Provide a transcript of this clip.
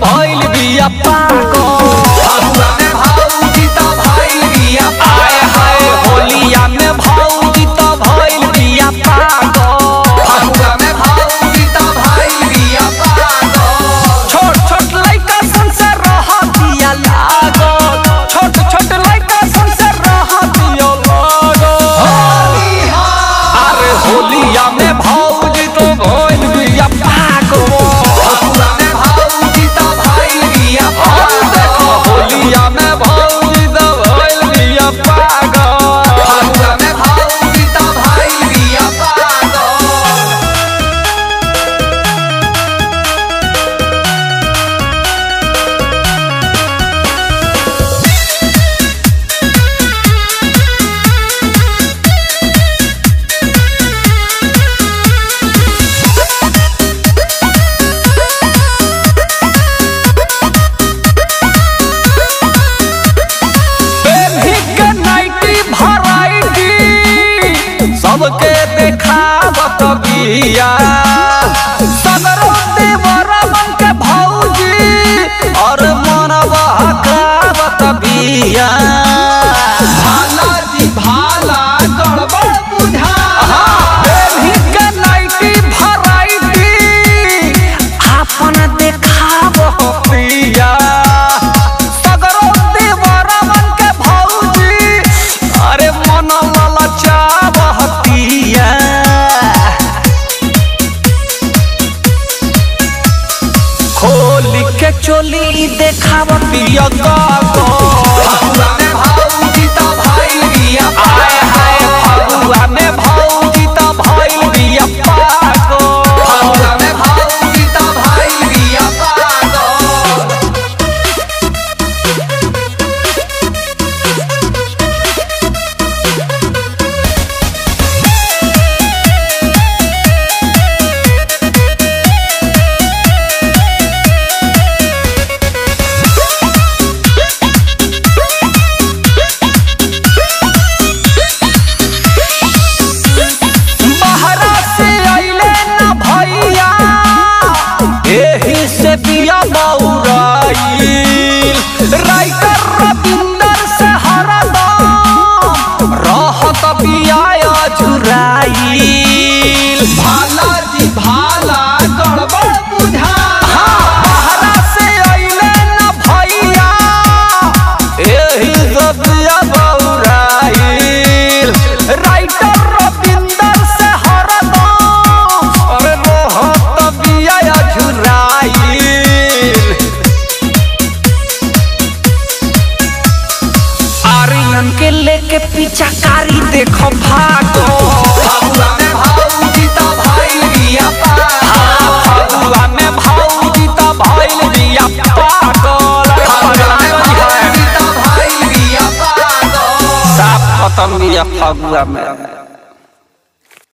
भइल बिया पागल। फगुआ में भौजी तो भइल बिया आए हाय होलिया में भौजी तो भइल बिया पागल। फगुआ में भौजी तो भइल बिया पागल। छोट छोट लइका सन से रहतिया लागल। छोट छोट लइका सन से रहतिया लागल। अरे होलिया में भौजी तो भइल बिया पागल। फगुआ में भौजी तो भइल बिया पागल। होलिया में भौजी तो भइल बिया पागल। फगुआ में भौजी तो भइल बिया पागल। सबके देखावत बिया सदरो देवरा मन के भौजी और मन बहकावत बिया। भाला जी भाला गड़बड़ बुझा के नाइटी भराइटी आपन देखावत बिया सदरो देवरा मन के भौजी अरे मन ललचाव खोली के चोली देखावतिया गागो। फगुआ में भौजी तो भइल बिया आए हाय फगुआ में भौजी तो भइल बिया पागल। फगुआ में भौजी तो भइल बिया पागल। एही से बिया बौराइल राइटर रविंदर से हरदम रहत बिया झुराइल। भाला जी भाला गड़बड़ बुझा बहरा से अइले न भैया एही से बिया बौराइल राइटर रविंदर से हरदम अरे रहत बिया आर्यन के लेके पिचकारी देखो भागो। फगुआ में भौजी तो भइल बिया पागल। फगुआ में भौजी तो भइल बिया पागल। फगुआ में भौजी तो भइल बिया पागल। साफ खत्म बिया फगुआ में।